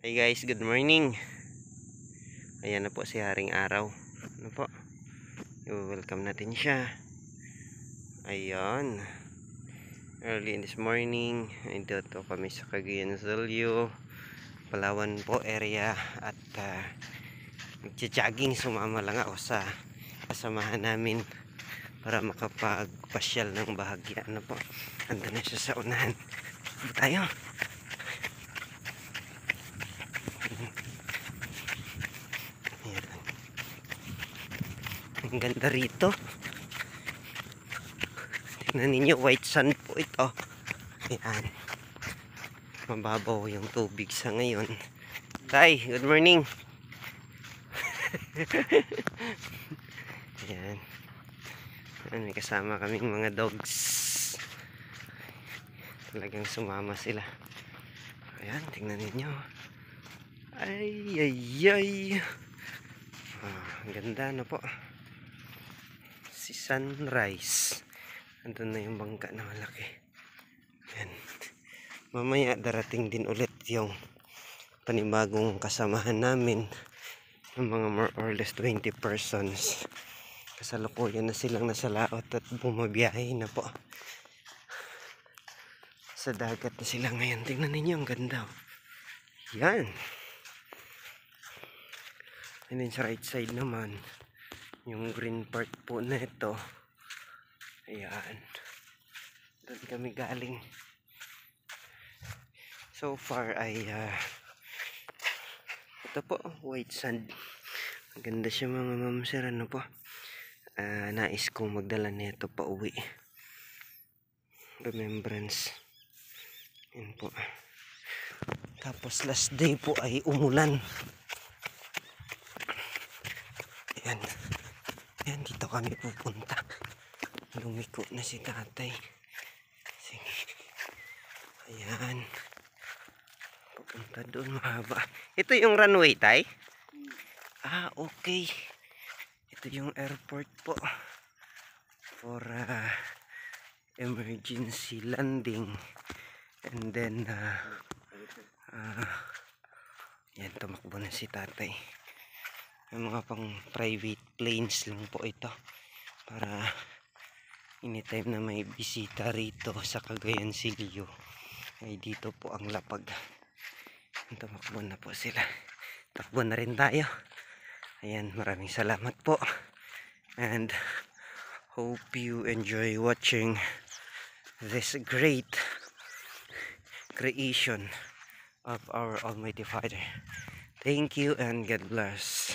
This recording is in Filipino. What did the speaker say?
Hey guys, good morning. Ayan na po si Haring Araw. Ano po? I-welcome natin siya. Ayan. Early in this morning, dito kami sa Cagayan de Oro, Palawan po area. At magja-jogging, sumama lang ako sa kasamahan namin para makapagpasyal ng bahagya. Ano po? Ando na siya sa unahan. Ano tayo? Ayan. Ang ganda rito. Tingnan ninyo, white sand po ito. Ayan. Mababaw yung tubig sa ngayon. Tay, good morning. Ayan. Ayan, may kasama kaming mga dogs. Talagang sumama sila. Ayan, tingnan ninyo. Ay, ay, ay. Ang ganda na po. Si sunrise. Andun na yung bangka na malaki. Ayan. Mamaya darating din ulit yung panibagong kasamahan namin, ng mga more or less 20 persons. Kasalukuyan na silang nasa laot at bumabiyahe na po. Sa dagat na sila ngayon. Tingnan ninyo, ang ganda. Yan. And then sa right side naman, yung green part po na ito. Ayan. Doon kami galing. So far ay ito po, white sand. Ang ganda siya mga mamsir. Ano po? Nais kong magdala nito pa uwi. Remembrance. Yan po. Tapos last day po ay umulan. Ayan. Ayan, dito kami pupunta. Lumiko na si tatay. Sige. Ayan. Pupunta doon, mahaba. Ito yung runway, tay? Okay. Ito yung airport po. For emergency landing. And then yan, tumakbo na si tatay. May mga pang private planes lang po ito para anytime na may bisita rito sa Cagayan de Oro ay dito po ang lapag. Tumakbo na po sila. Takbo na rin tayo. Ayan, maraming salamat po and hope you enjoy watching this great creation of our Almighty Father. Thank you and God bless.